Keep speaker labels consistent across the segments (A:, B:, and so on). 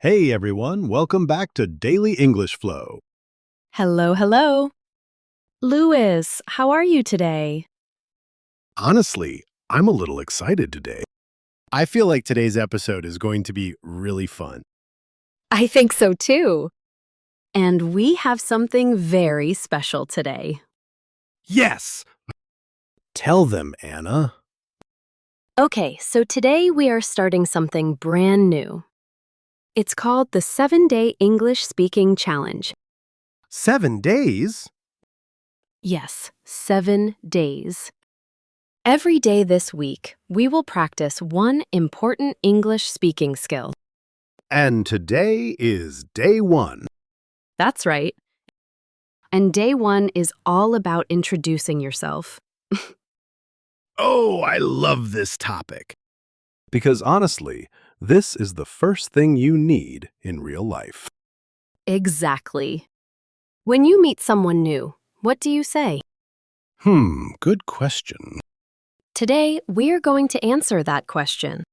A: Hey everyone, welcome back to Daily English Flow.
B: Hello, hello. Luwis, how are you today?
A: Honestly, I'm a little excited today. I feel like today's episode is going to be really fun.
B: I think so too. And we have something very special today.
A: Yes! Tell them, Anna.
B: Okay, so today we are starting something brand new. It's called the 7-Day English Speaking Challenge.
A: 7 days?
B: Yes, 7 days. Every day this week, we will practice one important English speaking skill.
A: And today is day 1.
B: That's right. And day 1 is all about introducing yourself.
A: Oh, I love this topic. Because honestly, this is the first thing you need in real life.
B: Exactly. When you meet someone new, what do you say?
A: Good question.
B: Today, we're going to answer that question.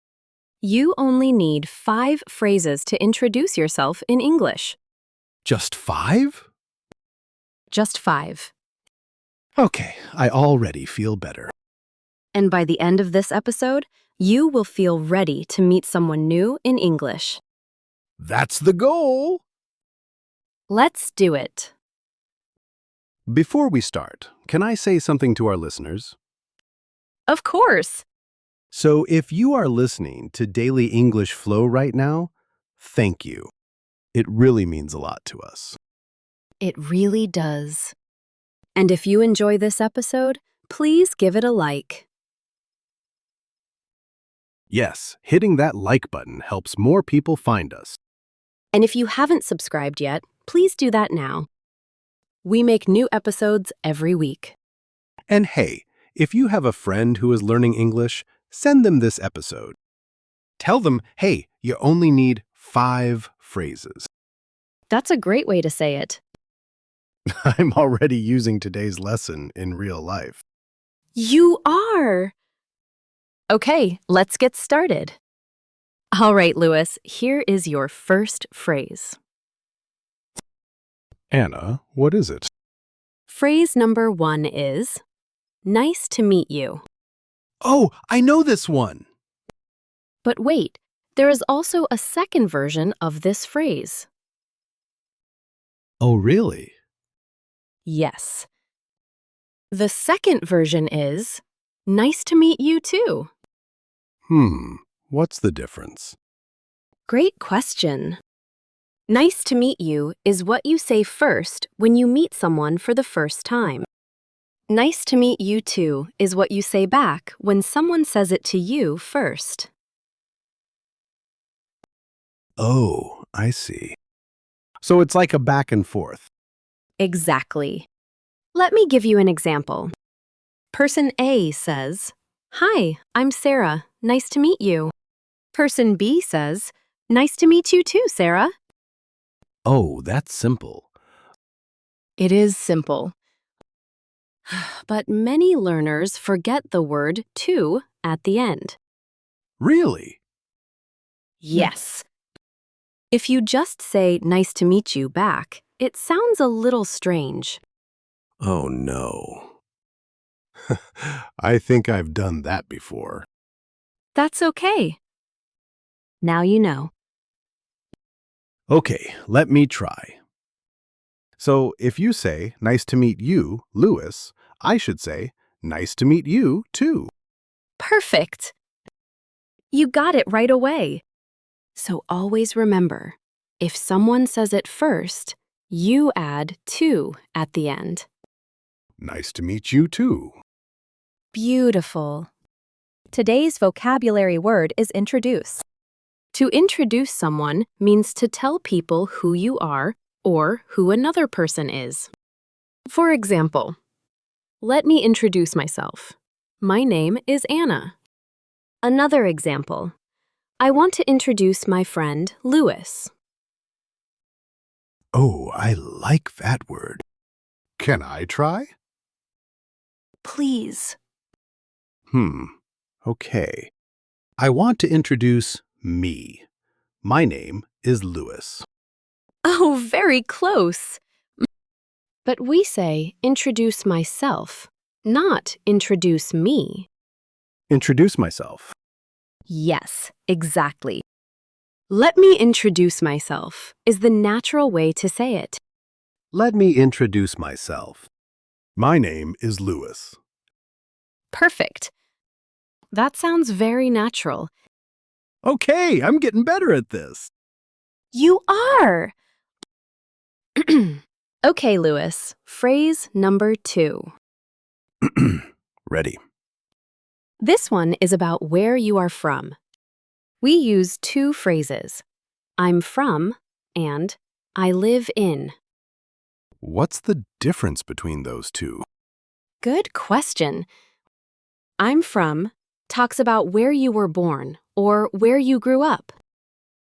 B: You only need 5 phrases to introduce yourself in English.
A: Just 5?
B: Just 5.
A: Okay, I already feel better.
B: And by the end of this episode, you will feel ready to meet someone new in English.
A: That's the goal!
B: Let's do it.
A: Before we start, can I say something to our listeners?
B: Of course.
A: So if you are listening to Daily English Flow right now, thank you. It really means a lot to us.
B: It really does. And if you enjoy this episode, please give it a like.
A: Yes, hitting that like button helps more people find us.
B: And if you haven't subscribed yet, please do that now. We make new episodes every week.
A: And hey, if you have a friend who is learning English, send them this episode. Tell them, hey, you only need 5 phrases.
B: That's a great way to say it.
A: I'm already using today's lesson in real life.
B: You are! Okay, let's get started. All right, Luwis, here is your first phrase.
A: Anna, what is it?
B: Phrase number 1 is, nice to meet you.
A: Oh, I know this one!
B: But wait, there is also a second version of this phrase.
A: Oh, really?
B: Yes. The second version is, nice to meet you too.
A: What's the difference?
B: Great question. Nice to meet you is what you say first when you meet someone for the first time. Nice to meet you too is what you say back when someone says it to you first.
A: Oh, I see. So it's like a back and forth.
B: Exactly. Let me give you an example. Person A says, "Hi, I'm Sarah. Nice to meet you." Person B says, "Nice to meet you too, Sarah."
A: Oh, that's simple.
B: It is simple. But many learners forget the word to at the end.
A: Really?
B: Yes. If you just say nice to meet you back, it sounds a little strange.
A: Oh, no. I think I've done that before.
B: That's okay. Now you know.
A: Okay, let me try. So if you say, nice to meet you, Luwis, I should say, nice to meet you, too.
B: Perfect. You got it right away. So always remember, if someone says it first, you add to at the end.
A: Nice to meet you, too.
B: Beautiful. Today's vocabulary word is introduce. To introduce someone means to tell people who you are or who another person is. For example, let me introduce myself. My name is Anna. Another example, I want to introduce my friend Luwis.
A: Oh, I like that word. Can I try?
B: Please.
A: Okay. I want to introduce me. My name is Luwis.
B: Oh, very close. But we say introduce myself, not introduce me.
A: Introduce myself.
B: Yes, exactly. Let me introduce myself is the natural way to say it.
A: Let me introduce myself. My name is Luwis.
B: Perfect. That sounds very natural.
A: Okay, I'm getting better at this.
B: You are! Okay, Luwis. Phrase number 2.
A: Ready.
B: This one is about where you are from. We use 2 phrases. I'm from and I live in.
A: What's the difference between those two?
B: Good question. I'm from talks about where you were born or where you grew up.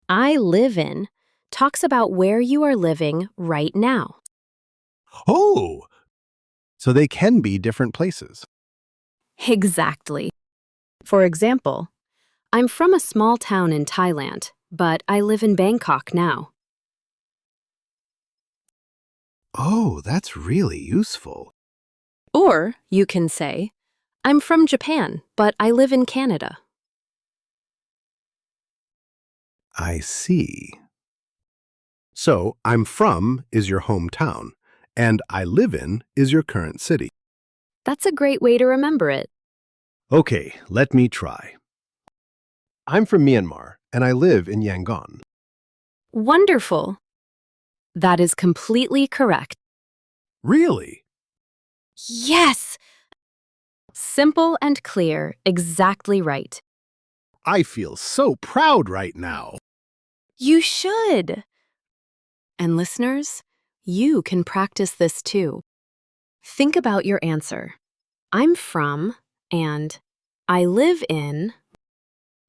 B: I live in talks about where you are living right now.
A: Oh! So they can be different places.
B: Exactly. For example, I'm from a small town in Thailand, but I live in Bangkok now.
A: Oh, that's really useful.
B: Or you can say, I'm from Japan, but I live in Canada.
A: I see. So, I'm from is your hometown, and I live in is your current city.
B: That's a great way to remember it.
A: Okay, let me try. I'm from Myanmar, and I live in Yangon.
B: Wonderful. That is completely correct.
A: Really?
B: Yes! Simple and clear, exactly right.
A: I feel so proud right now.
B: You should! And listeners, you can practice this too. Think about your answer. I'm from and I live in.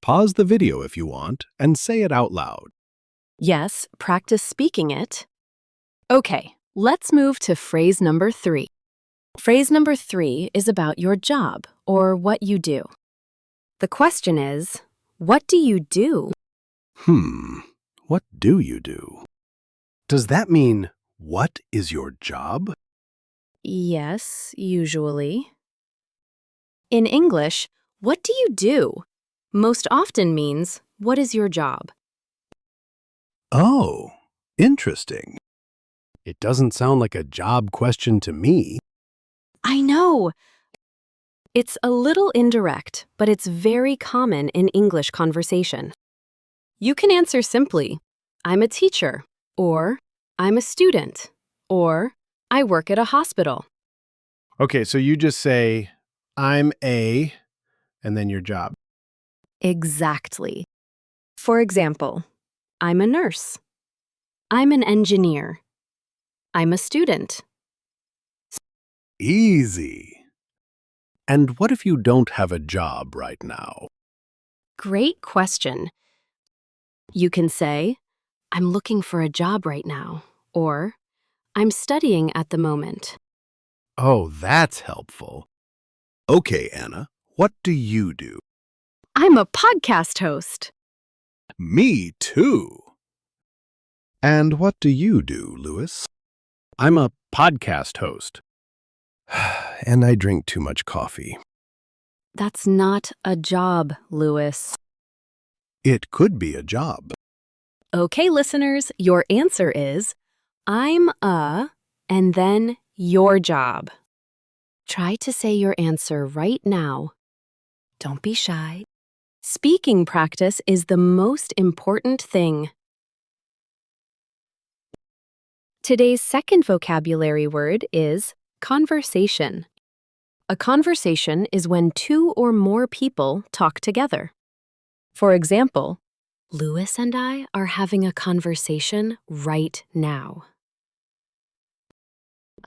A: Pause the video if you want and say it out loud.
B: Yes, practice speaking it. Okay, let's move to phrase number 3. Phrase number 3 is about your job or what you do. The question is, what do you do?
A: What do you do? Does that mean, what is your job?
B: Yes, usually. In English, what do you do? Most often means, what is your job?
A: Oh, interesting. It doesn't sound like a job question to me.
B: I know! It's a little indirect, but it's very common in English conversation. You can answer simply, I'm a teacher, or I'm a student, or I work at a hospital.
A: Okay, so you just say, I'm a, and then your job.
B: Exactly. For example, I'm a nurse. I'm an engineer. I'm a student.
A: Easy. And what if you don't have a job right now?
B: Great question. You can say, I'm looking for a job right now, or I'm studying at the moment.
A: Oh, that's helpful. Okay, Anna, what do you do?
B: I'm a podcast host.
A: Me too. And what do you do, Luwis? I'm a podcast host. And I drink too much coffee.
B: That's not a job, Luwis.
A: It could be a job.
B: Okay, listeners, your answer is I'm a, and then your job. Try to say your answer right now. Don't be shy. Speaking practice is the most important thing. Today's second vocabulary word is conversation. A conversation is when 2 or more people talk together. For example, Luwis and I are having a conversation right now.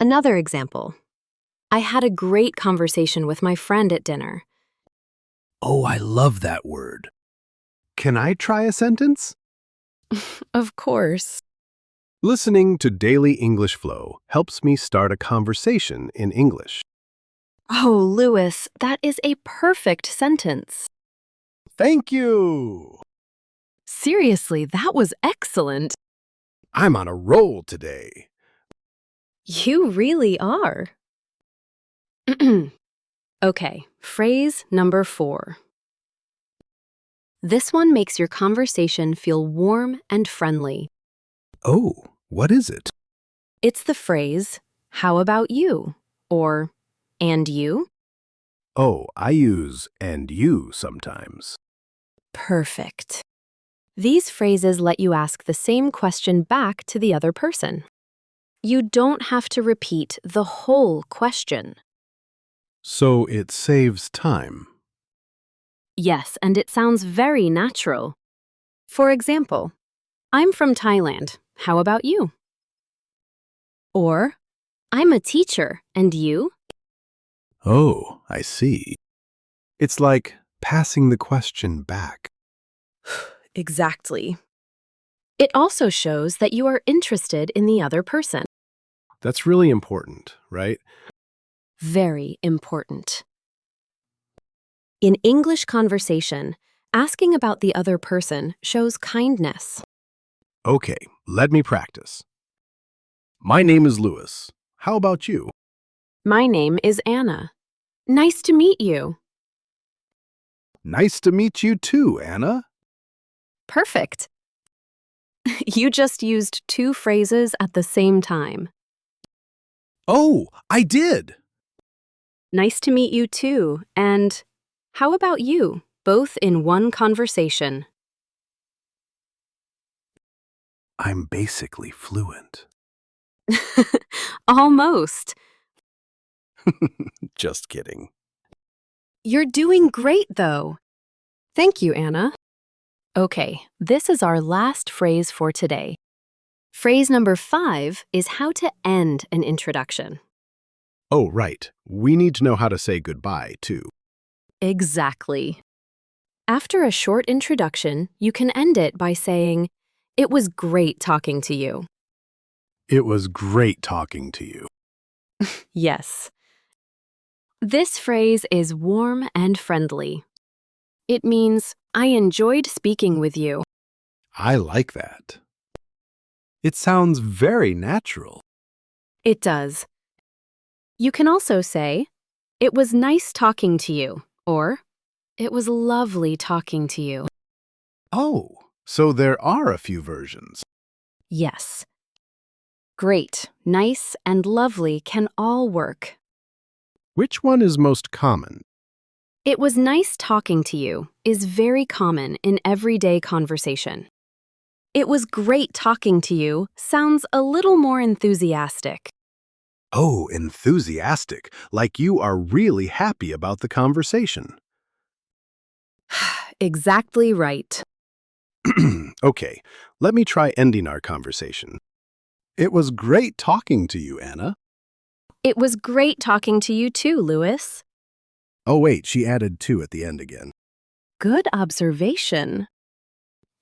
B: Another example. I had a great conversation with my friend at dinner.
A: Oh, I love that word. Can I try a sentence?
B: Of course.
A: Listening to Daily English Flow helps me start a conversation in English.
B: Oh, Luwis, that is a perfect sentence.
A: Thank you!
B: Seriously, that was excellent.
A: I'm on a roll today.
B: You really are. Okay, phrase number 4. This one makes your conversation feel warm and friendly.
A: Oh, what is it?
B: It's the phrase, how about you? Or, and you?
A: Oh, I use and you sometimes.
B: Perfect. These phrases let you ask the same question back to the other person. You don't have to repeat the whole question.
A: So it saves time.
B: Yes, and it sounds very natural. For example, I'm from Thailand. How about you? Or, I'm a teacher, and you?
A: Oh, I see. It's like passing the question back.
B: Exactly. It also shows that you are interested in the other person.
A: That's really important, right?
B: Very important. In English conversation, asking about the other person shows kindness.
A: Okay, let me practice. My name is Luwis. How about you?
B: My name is Anna. Nice to meet you.
A: Nice to meet you too, Anna.
B: Perfect. You just used 2 phrases at the same time.
A: Oh, I did.
B: Nice to meet you too, and how about you? Both in one conversation.
A: I'm basically fluent.
B: Almost.
A: Just kidding.
B: You're doing great, though. Thank you, Anna. Okay, this is our last phrase for today. Phrase number 5 is how to end an introduction.
A: Oh, right. We need to know how to say goodbye, too.
B: Exactly. After a short introduction, you can end it by saying, "It was great talking to you."
A: It was great talking to you.
B: Yes. This phrase is warm and friendly. It means, I enjoyed speaking with you.
A: I like that. It sounds very natural.
B: It does. You can also say, it was nice talking to you, or it was lovely talking to you.
A: Oh, so there are a few versions.
B: Yes. Great, nice, and lovely can all work.
A: Which one is most common?
B: It was nice talking to you is very common in everyday conversation. It was great talking to you sounds a little more enthusiastic.
A: Oh, enthusiastic, like you are really happy about the conversation.
B: Exactly right.
A: Okay, let me try ending our conversation. It was great talking to you, Anna.
B: It was great talking to you too, Luwis.
A: Oh, wait, she added two at the end again.
B: Good observation.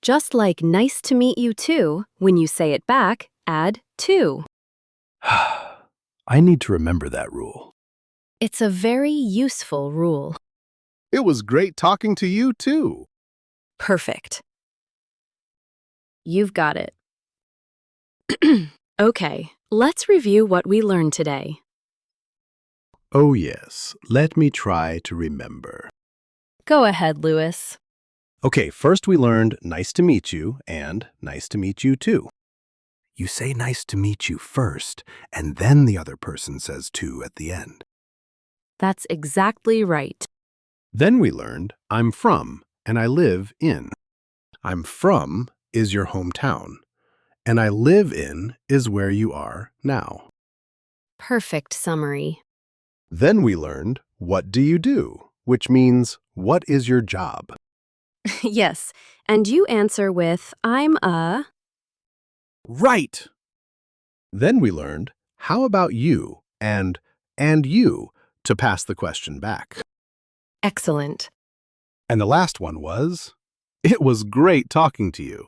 B: Just like nice to meet you too, when you say it back, add too.
A: I need to remember that rule.
B: It's a very useful rule.
A: It was great talking to you, too.
B: Perfect. You've got it. Okay, let's review what we learned today.
A: Oh, yes. Let me try to remember.
B: Go ahead, Luwis.
A: Okay, first we learned nice to meet you and nice to meet you too. You say nice to meet you first, and then the other person says too at the end.
B: That's exactly right.
A: Then we learned I'm from and I live in. I'm from is your hometown, and I live in is where you are now.
B: Perfect summary.
A: Then we learned what do you do, which means what is your job?
B: Yes, and you answer with, I'm a...
A: Right! Then we learned how about you and you to pass the question back.
B: Excellent.
A: And the last one was, it was great talking to you,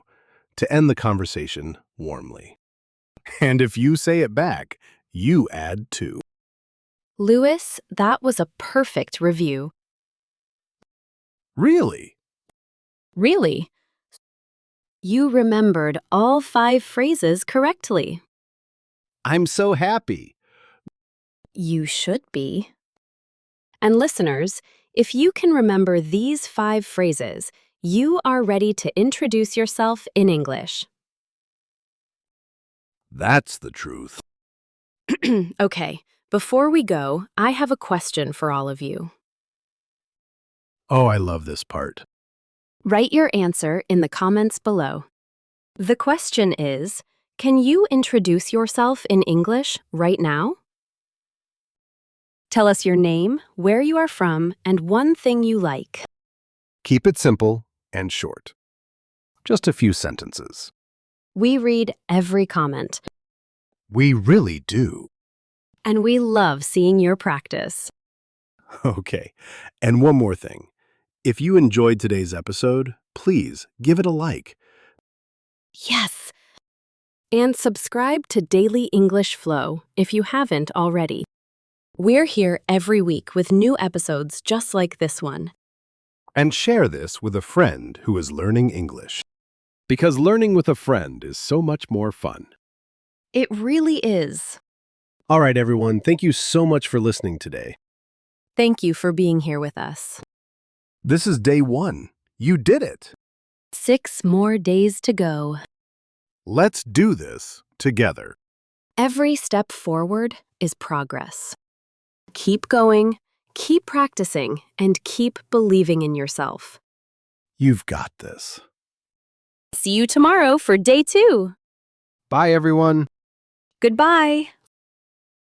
A: to end the conversation warmly. And if you say it back, you add to.
B: Luwis, that was a perfect review.
A: Really?
B: Really? You remembered all 5 phrases correctly.
A: I'm so happy.
B: You should be. And listeners, if you can remember these 5 phrases, you are ready to introduce yourself in English.
A: That's the truth.
B: Okay, before we go, I have a question for all of you.
A: Oh, I love this part.
B: Write your answer in the comments below. The question is, can you introduce yourself in English right now? Tell us your name, where you are from, and one thing you like.
A: Keep it simple and short. Just a few sentences.
B: We read every comment,
A: We really do.
B: and we love seeing your practice.
A: Okay. And one more thing. If you enjoyed today's episode, please give it a like.
B: Yes! And subscribe to Daily English Flow if you haven't already. We're here every week with new episodes just like this one.
A: And share this with a friend who is learning English. Because learning with a friend is so much more fun.
B: It really is.
A: All right, everyone. Thank you so much for listening today.
B: Thank you for being here with us.
A: This is day 1. You did it.
B: 6 more days to go.
A: Let's do this together.
B: Every step forward is progress. Keep going, keep practicing, and keep believing in yourself.
A: You've got this.
B: See you tomorrow for day 2.
A: Bye, everyone.
B: Goodbye.